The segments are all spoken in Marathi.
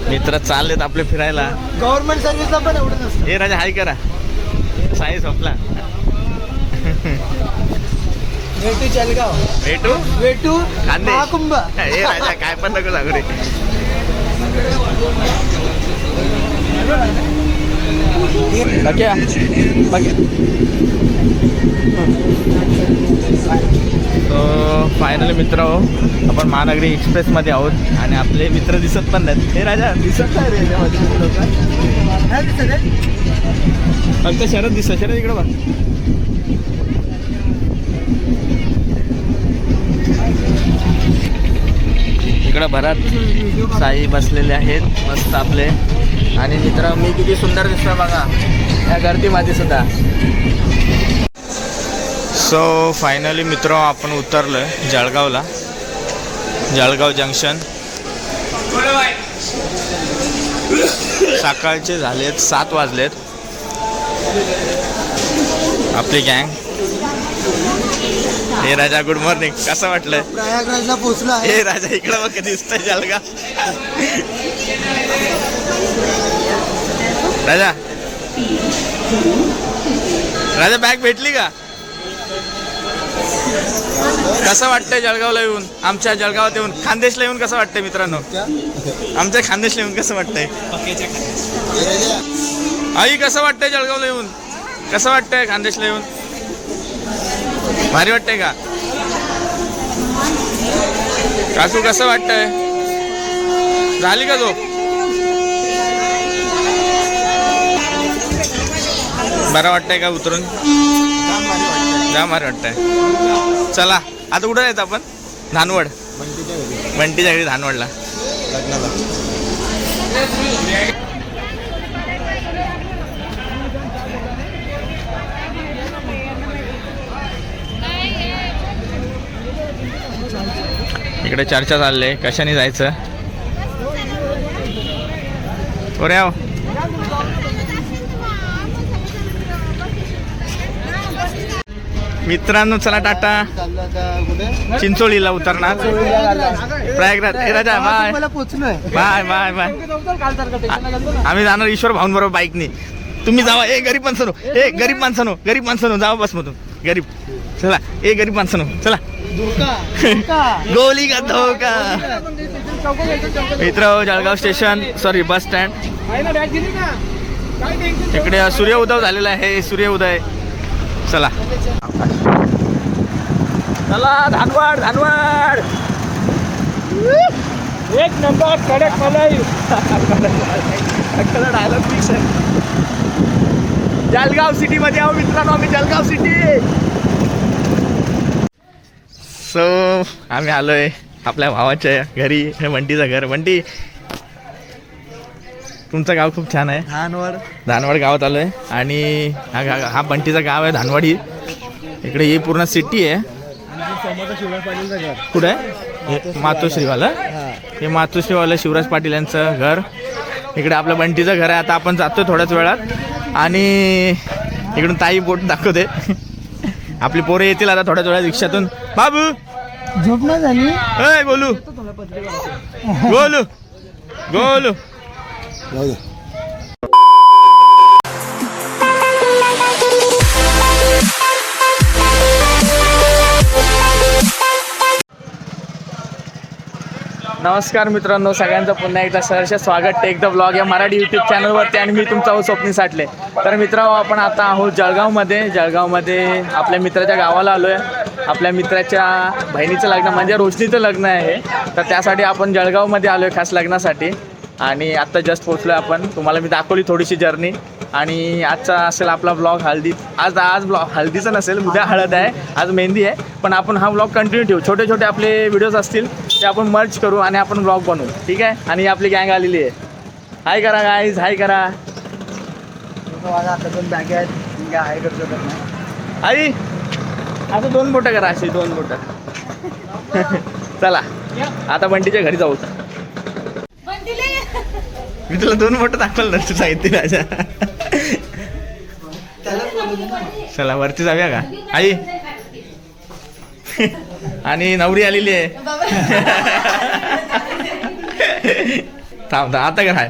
मित्र चाललेत आपले फिरायला. गव्हर्नमेंट सर्व्हिसला पण एवढं नसतं. हे राजा हाय करा. साई झोपला. वेटू जळगाव, भेटू वेटू खांदे. महाकुंभ. हे राजा काय पण नको सांगू रे. फायनली मित्र हो, आपण महानगरी एक्सप्रेसमध्ये आहोत आणि आपले मित्र दिसत पण नाहीत. हे राजा दिसत नाही रे याच्यामध्ये फक्त शरद दिसत. शरद इकडं बघ. इकडं भरात साई बसलेले आहेत मस्त आपले. आणि मित्र मी किती सुंदर दिसतो बघा या गर्दीमध्ये सुद्धा. सो फायनली मित्र आपण उतरलो जळगावला. जळगाव जंक्शन. सकाळचे झालेत 7 वाजलेत. आपली गँग. हे राजा गुड मॉर्निंग. कसं वाटलंय? प्रयागराजला पोहोचलो आहे. हे राजा इकडं बघ दिसतंय जळगाव. राजा राजा बॅग भेटली का? कसं वाटतंय जळगावला येऊन? आमच्या जळगावात येऊन खानदेशला येऊन कसं वाटतंय मित्रांनो? आमच्या खानदेशला येऊन कसं वाटतंय? आई कसं वाटतंय जळगावला येऊन? कसं वाटतंय खानदेशला येऊन? भारी वाटतंय का? काकू कसं वाटतंय? झाली का झोप? बरं वाटतंय का उतरून? जाम भारी वाटतंय. चला आता कुठं जायचं आपण? धानवड. बंटीच्या घरी धानवडला लग्नाला. इकडे चर्चा चालले कशाने जायचं. अरे आओ मित्रांनो चला टाटा. चिंचोळीला उतरणार. प्रयागराज. हे राजा बाय बाय बाय बाय. आम्ही जाणार ईश्वर भाऊंबरोबर बाईकने. तुम्ही जावा. ए गरीब माणसानो, ए गरीब माणसानो, गरीब माणसानो जावा बस मधून. गरीब चला. ए गरीब माणसानो चला. गोली का धोका. मित्र Jalgaon station sorry bus stand. इकडे सूर्य उदय झालेला आहे. सूर्य उदय. चला चला धानवड. धानवड एक नंबर कडक मलाई. डायलॉग फिक्स आहे. जळगाव सिटी मध्ये आहो मित्रांनो आम्ही. जळगाव सिटी. सो आम्ही आलोय आपल्या भावाच्या घरी. हे बंटीचं घर. बंटी तुमचं गाव खूप छान आहे. धानवड गावात आलोय. आणि हा बंटीचं गाव आहे धानवडी. इकडे ही पूर्ण सिटी आहे. कुठे आहे? मातोश्रीवाला. हे मातोश्रीवाला शिवराज पाटील यांचं घर. इकडे आपलं बंटीचं घर आहे. आता आपण जातो थोड्याच वेळात. आणि इकडून ताई बोट दाखवते. आपली पोरं येतील आता थोड्याच वेळात रिक्षातून. बाबू झोप नाही झाली. ए गोलू गोलू गोलू. नमस्कार मित्रांनो, सगळ्यांचं पुन्हा एकदा सहर्ष स्वागत टेक द ब्लॉग या मराठी यूट्यूब चॅनलवरती. आणि मी तुमचा स्वप्नी साठले. तर मित्रांनो आपण आता आहोत जळगावमध्ये. जळगावमध्ये आपल्या मित्राच्या गावाला आलो आहे. आपल्या मित्राच्या बहिणीचं लग्न म्हणजे रोशनीचं लग्न आहे. तर त्यासाठी आपण जळगावमध्ये आलो आहे खास लग्नासाठी. आणि आत्ता जस्ट पोचलो आहे आपण. तुम्हाला मी दाखवली थोडीशी जर्नी. आणि आजचा असेल आपला ब्लॉग हळदी. आज ब्लॉग हळदीचं नसेल, उद्या हळद आहे, आज मेहंदी आहे. पण आपण हा ब्लॉग कंटिन्यू ठेवू. छोटे छोटे आपले व्हिडिओज असतील ते आपण मर्ज करू आणि आपण ब्लॉग बनवू. ठीक आहे. आणि आपली गँग आलेली आहे. हाय करा गाईज, हाय करा. आता 2 बॅग आहेत. हाय करतो आई आता 2 बोटं करा. अशी 2 बोटं. चला आता बंटीच्या घरी जाऊ. मी तुला 2 बोटं दाखवलं नसतं साहित्य राजा. चला वरती जाऊया का आई. आणि नवरी आलेली आहे. थांब आता काय आहे?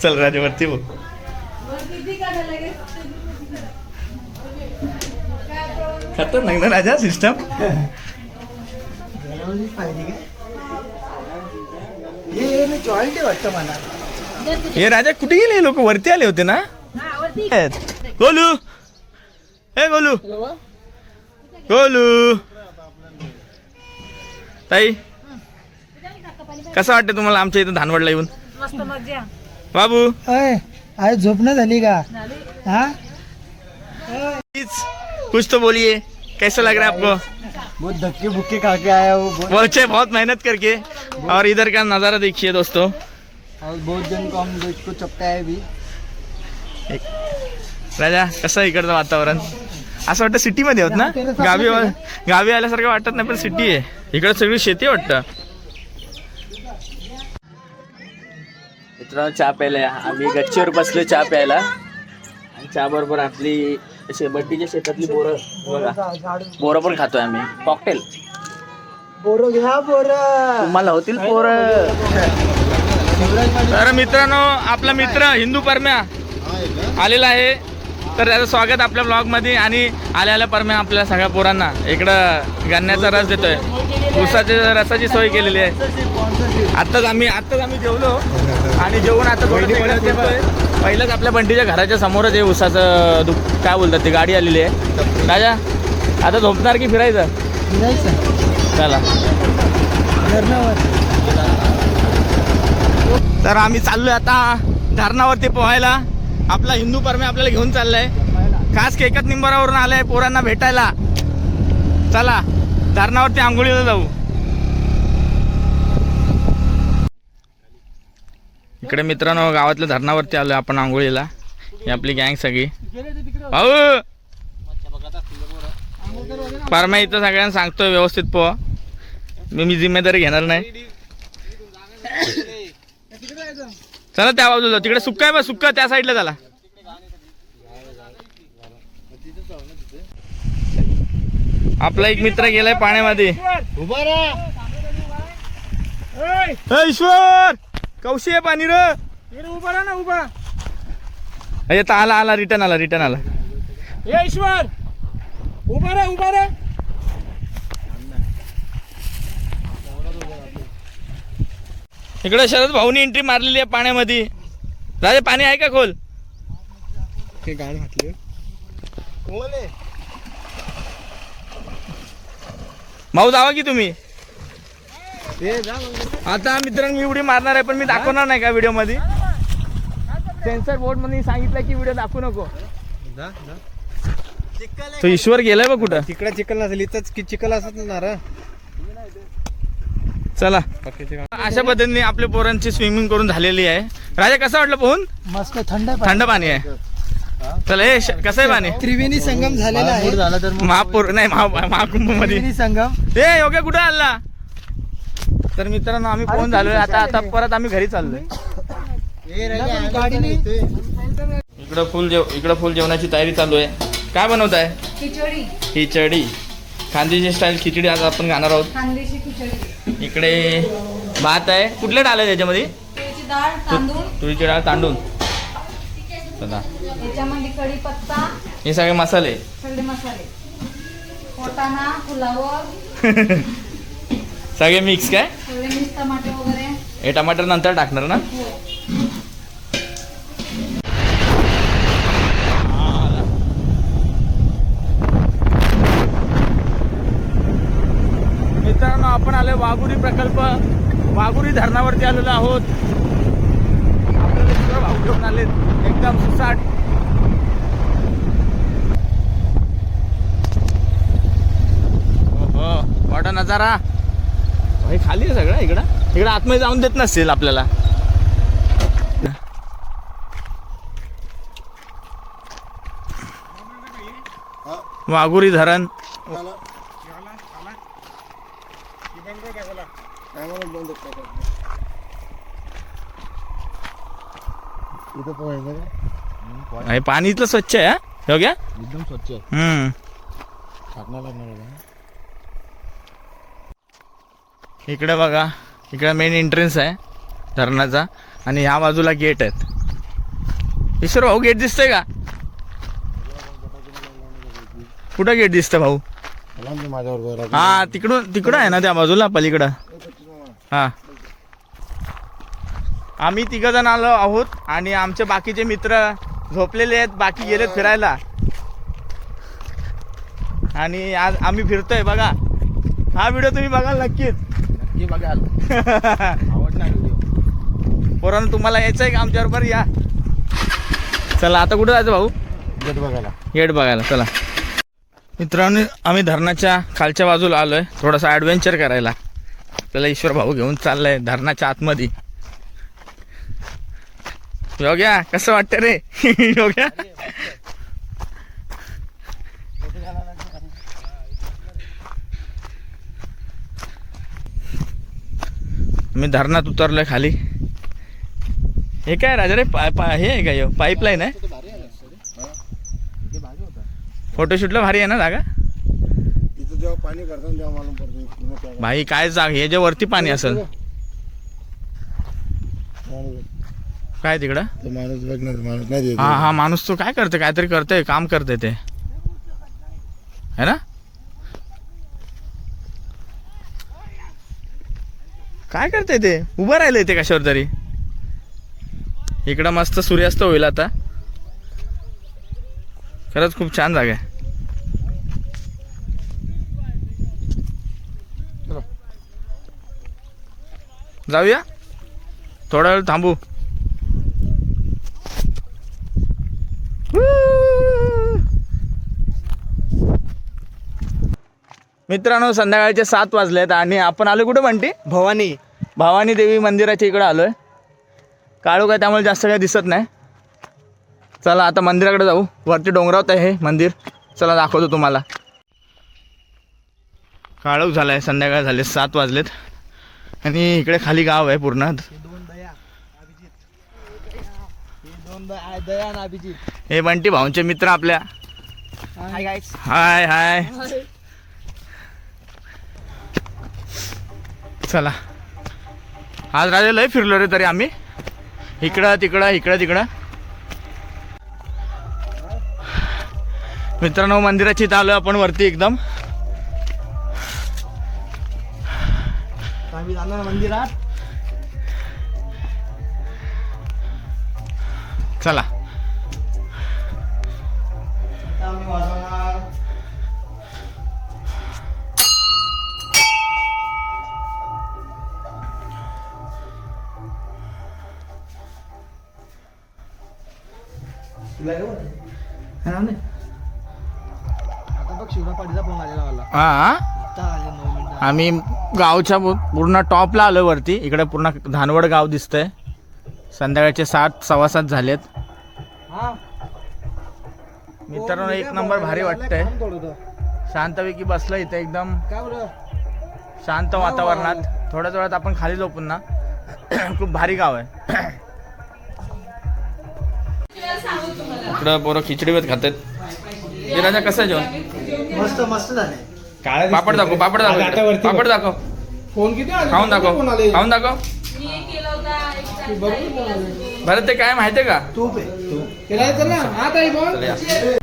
चल राजा वरती बघ. खतरनाक ना राजा सिस्टम. जॉईंट वाटतं मला. हे राजा कुठे गेले लोक वरती आले होते ना. गोलू हे गोलू गोलू ताई कसं वाटतं तुम्हाला आमच्या इथं धानवडला येऊन. बाबू आज झोपणं झाली का? हा प्लीज कुछ तो बोलिए कैसा लग रहा है आपको. बहुत धक्के बुक्के खा के आया हूँ. बहुत बहुत मेहनत करके. और इधर का नज़ारा देखिए दोस्तों. और बहुत जन को हम को चपकाया भी. राजा कसं आहे इकडचं वातावरण. असं वाटतं सिटीमध्ये होत ना. गावी आल्यासारखं वाटत नाही पण सिटी आहे. इकडे सगळी शेती वाटतं. मित्रांनो चहा प्यायला आम्ही गच्चीवर बसलो चहा प्यायला. आणि चहा बरोबर आपली बड्डीच्या शेतातली बोरं बघा. बोरं पण खातोय आम्ही. कॉकटेल बोरो घ्या बोरं. तुम्हाला होतील पोरं. तर मित्रांनो आपला मित्र हिंदू परम्या आलेला आहे. तर त्याचं स्वागत आपल्या ब्लॉगमध्ये. आणि आल्या परम्या आपल्या सगळ्या पोरांना इकडं गन्याचा रस देतोय. ऊसाच्या रसाची सोय केलेली आहे. आत्ताच आम्ही जेवलो आणि जेवून आता थोडं फिरतोय. पहिलंच आपल्या बंटीच्या घराच्या समोरच आहे ऊसाचं काय बोलतात ती गाडी आलेली आहे. राजा आता झोपणार की फिरायचं. चला तर आम्ही चाललोय आता धरणावरती पोहायला. आपला हिंदू परमे आपल्याला घेऊन चाललाय. खास केकत निंबारावरून आलाय पोरांना भेटायला. चला धरणावरती आंघोळीला जाऊ. इकडे मित्रांनो गावातल्या धरणावरती आलोय आपण आंघोळीला. ही आपली गँग सगळी. भाऊ परम्या इथं सगळ्यांना सांगतोय व्यवस्थित पोहा. मी जिम्मेदारी घेणार नाही. चला त्या बाजूला तिकडे सुक्का आहे बा. सुक्का त्या साईडला झाला. आपला एक मित्र गेलाय पाण्यामध्ये. ईश्वर कौशी आहे पाणी र. उभा राहा ना उभा. आता आला रिटर्न आला. ईश्वर उभा रा. इकडे शरद भाऊनी एंट्री मारलेली आहे पाण्यामध्ये. राजा पाणी आहे का खोल. गाण घातली भाऊ जावा की तुम्ही. आता मित्रांनो मी उडी मारणार आहे पण मी दाखवणार नाही का व्हिडिओ मध्ये. सेन्सर बोर्ड मध्ये सांगितलं की व्हिडिओ दाखवू नको. तो ईश्वर गेलाय बा कुठं. तिकडे चिखल नसेल इथंच चिखल असणार. चला अशा पद्धतीने आपल्या पोरांची स्विमिंग करून झालेली आहे. राजा कसं वाटलं पोहून. मस्त थंड पाणी आहे. चला हे कसं आहे पाणी. त्रिवेणी संगम झालेला आहे. झाला तर महापूर नाही महाकुंभ मध्ये संगम. हे योग्य कुठं आला. तर मित्रांनो आम्ही पोहून झालोय. आता परत आम्ही घरी चाललोय. इकडं फुल जेवणाची तयारी चालू आहे. काय बनवत आहे. खिचडी खानदेशी स्टाईल खिचडी आज आपण खाणार आहोत. इकडे भात आहे. कुठल्या डाळ आहे त्याच्यामध्ये. तुरीची डाळ तांदूळ. याच्यामध्ये कढीपत्ता हे सगळे मसाले. वाटाणा फुलावर सगळे मिक्स काय. टमाटे वगैरे. हे टमाटर नंतर टाकणार ना. मित्रांनो आपण आलोय वाघुरी प्रकल्प. वाघुरी धरणावरती आलेलो आहोत. आपल्याला भाऊ घेऊन आलेत एकदम सुसाट. वाटा नजारा भाई खाली आहे सगळं. इकडं आतमध्ये जाऊन देत नसेल आपल्याला. वाघुरी धरण. पाणी इथलं स्वच्छ आहे. हो गया एकदम स्वच्छ. इकडे बघा इकडे मेन एंट्रन्स आहे धरणाचा आणि ह्या बाजूला गेट आहेत. ईश्वर भाऊ गेट दिसतंय का? कुठं गेट दिसतं भाऊ? हा तिकडं आहे ना त्या बाजूला पलीकडं. हा आम्ही तिघं जण आलो आहोत आणि आमचे बाकीचे मित्र झोपलेले आहेत, बाकी गेलेत फिरायला. आणि आज आम्ही फिरतोय बघा. हा व्हिडिओ तुम्ही बघाल नक्की बघाल. आवडणार व्हिडिओ. पोरांनो तुम्हाला यायचं आहे का आमच्याबरोबर? या. चला आता कुठं जायचं भाऊ? गेट बघायला चला. मित्रांनो आम्ही धरणाच्या खालच्या बाजूला आलोय थोडासा ॲडव्हेंचर करायला. आपल्याला ईश्वर भाऊ घेऊन चाललाय धरणाच्या आतमध्ये. योग्या कसं वाटतं रे? योग्या मी धरणात उतरलोय खाली. हे काय राजा रे हे आहे का? पाईपलाईन आहे. फोटोशूटला भारी आहे ना जागा? जेव्हा पाणी करतात तेव्हा मालूम पडतो भाई काय जाग हे जे वरती पाणी असेल काय तिकडं. माणूस बघणार माणूस नाही. हा माणूस तो काय करते? काहीतरी करतोय, काम करते ते है ना? काय करते ते? उभं राहिलंय ते कशावर तरी. इकडं मस्त सूर्यास्त होईल आता. खरंच खूप छान जागा आहे. जाऊया थोडा वेळ थांबू. मित्रांनो संध्याकाळचे 7 वाजलेत आणि आपण आलो कुठं म्हणते? भवानी देवी मंदिराच्या इकडं आलोय. काळोख आहे त्यामुळे जास्त काही दिसत नाही. चला आता मंदिराकडे जाऊ. वरती डोंगरावत आहे हे मंदिर. चला दाखवतो तुम्हाला. काळोख झाला आहे, संध्याकाळ झाले, 7 वाजलेत आणि इकडे खाली गाव आहे पूर्ण. हे बंटी भाऊंचे मित्र आपल्या. हाय हाय. चला आज राजा लय फिरलो रे तरी आम्ही. इकडं तिकडं. मित्रांनो मंदिराची इथं आलो आपण वरती एकदम. आम्ही जाणार मंदिरात. चला आम्ही वाजवणार शिवरापाटीचा फोन आलेला मला. हा आम्ही गावच्या पूर्ण टॉपला आलो वरती. इकडे पूर्ण धानवड गाव दिसतंय. संध्याकाळचे 7 सव्वा 7 झालेत. मित्रांनो एक नंबर भारी वाटतंय. शांतपैकी बसलं इथे एकदम शांत वातावरणात. थोड्याच वेळात आपण खाली जाऊ पुन्हा. खूप भारी गाव आहे. इकडं पोरं खिचडी भात खातात. हे राजा कसं आहे जेवण? मस्त मस्त झाले. पापड दाखव. पापड दाखव. फोन किती आले? खाऊन दाखव. बरं ते काय माहितीये का? तूप आहे ना आता बोल.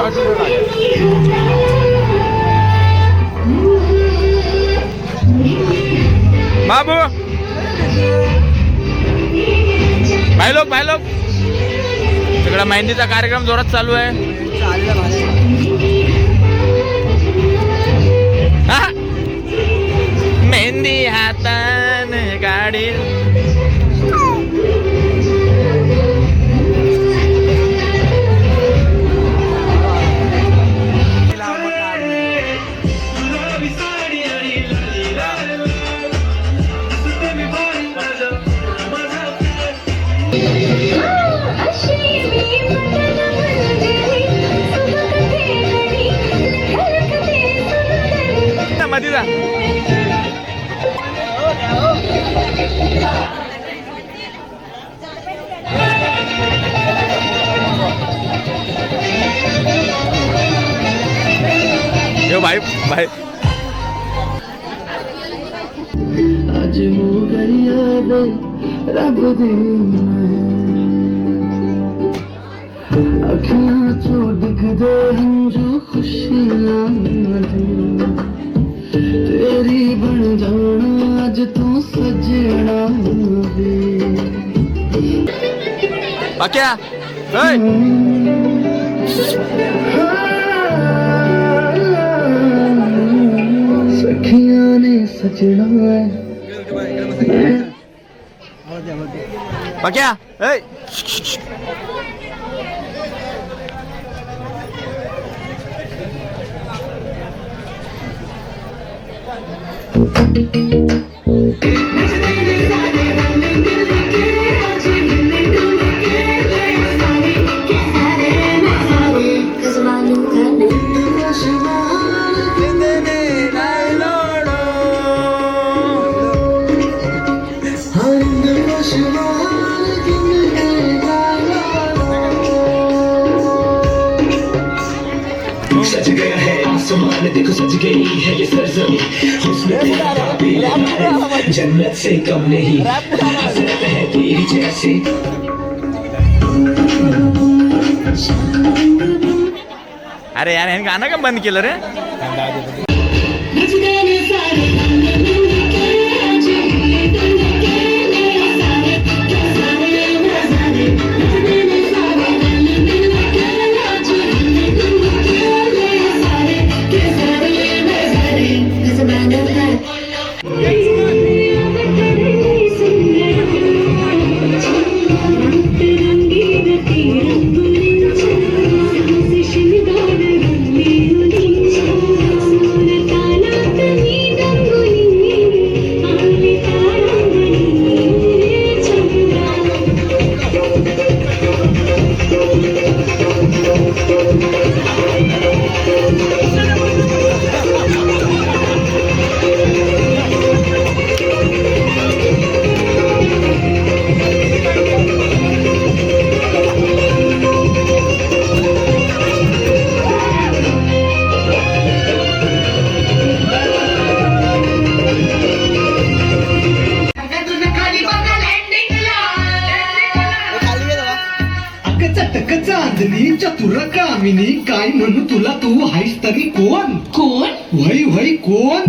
शॉर्ट व्हिडिओ टाक. बाबू भाई लोग सगळा मेहंदीचा कार्यक्रम जोरात चालू आहे. आलेला भारी. हा? मेहंदी हातान गाडी मध्ये जा. यो भाई भाई आज हो गई याद रब दी अखियां चो दिखदे हंजू खुशियां तेरी बन जाना अज तू सजना वे. बाक्या सखियां ने सजना बाक्या सज गया है आसमान देखो सज गई है ये सरजमी हुस्न तेरा काबिल है जन्नत से कम नहीं हसरत है तेरी जैसे. अरे यार ह्याने गाणं का बंद केलं रे. चांदणी चतुर कामिनी काय म्हणू तुला तू हायस तरी कोण कोण वही वही कोण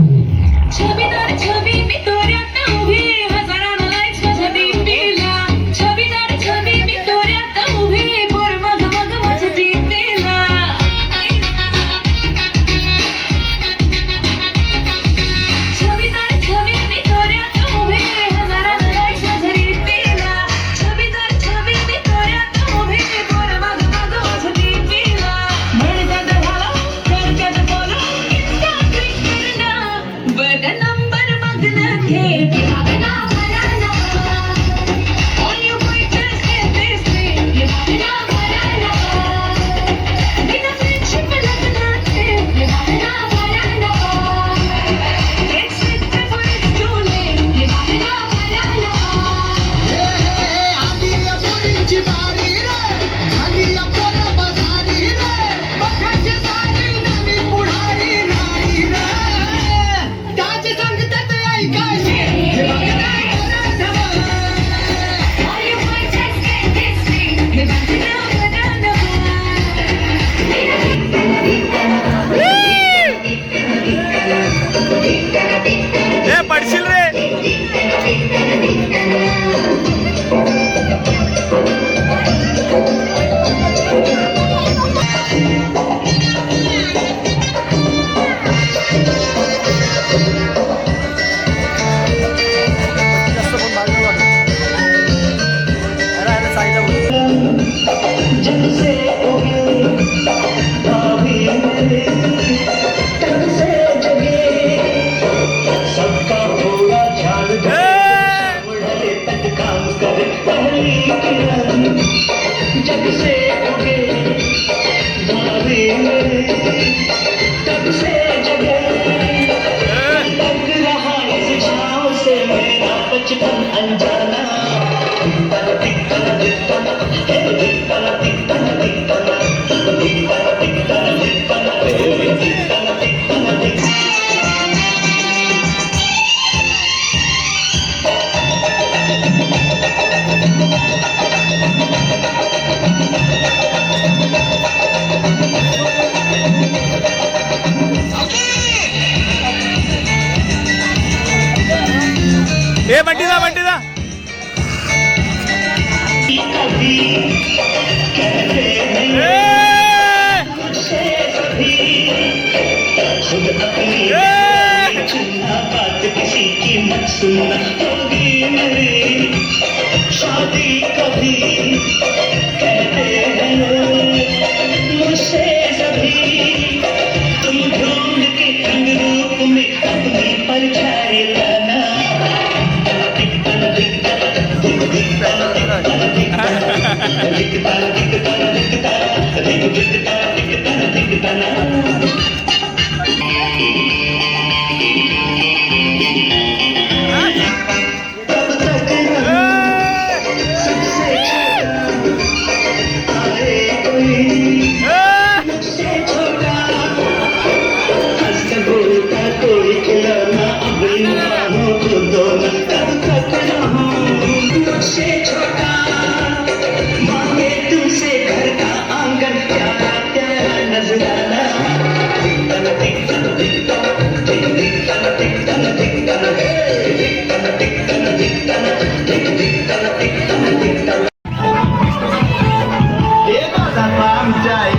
छबीदार छबी मी तोऱ्यात उभी हजारानं लाईक्स माझ्या डीपीला छबीदार छबी मी तोऱ्यात उभी बोर मग मग माझ्या डीपीला छबीदार छबी मी तोऱ्यात उभी हजारानं लाईक्स माझ्या डीपीला छबीदार छबी मी तोऱ्यात उभी बोर मग मग माझ्या डीपीला म्हणतात झाला करतात बोला इंस्टा क्लिक करणं बघ नंबर मागणं सुनना होगी मेरी शादी कभी कहते हैं मुझसे सभी तुम ढूंढ के रंग रूप में अपनी परछाई लाना तब तक सबसे छोटा आए कोई मुझसे छोटा हंसता बोलता कोई खिलौना अपनी बाहों को दो तब तक मुझसे छोटा मांगे तुमसे घर का आंगन प्यारा प्यारा नजराना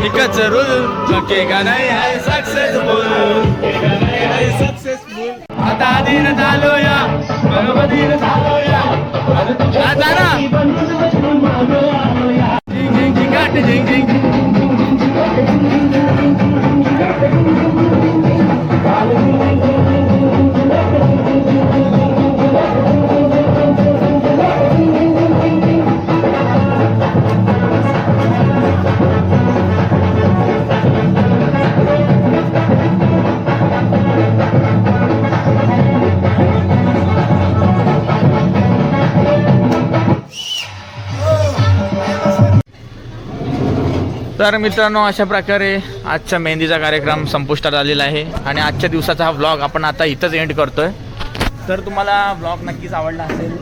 एकच रूल केका नाही आहे सक्सेसफुल आता दिन झालो या बरोबर दिन झालो या आता ना झिंग झिंग झिंगाट झिंग झिंग तर मित्रांनो अशा प्रकारे आजचा मेहंदीचा कार्यक्रम संपुष्टात आलेला आहे आणि आजच्या दिवसाचा हा व्लॉग आपण आता इथंच एंड करतोय. तर तुम्हाला व्लॉग नक्कीच आवडला असेल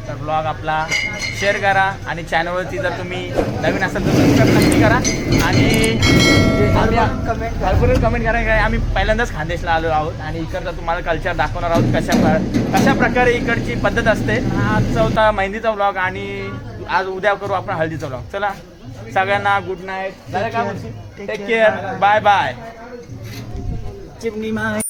तर व्लॉग आपला शेअर करा आणि चॅनलवरती जर तुम्ही नवीन असाल तर सबस्क्राईब नक्की करा आणि भरपूर कमेंट करा काय आम्ही पहिल्यांदाच खानदेशला आलो आहोत आणि इकडचा तुम्हाला कल्चर दाखवणार आहोत कशा प्रकारे इकडची पद्धत असते. आजचा होता मेहंदीचा व्लॉग आणि आज उद्या करू आपण हळदीचा व्लॉग. चला सगळ्यांना good night. Take care. Bye bye. चिमणी माय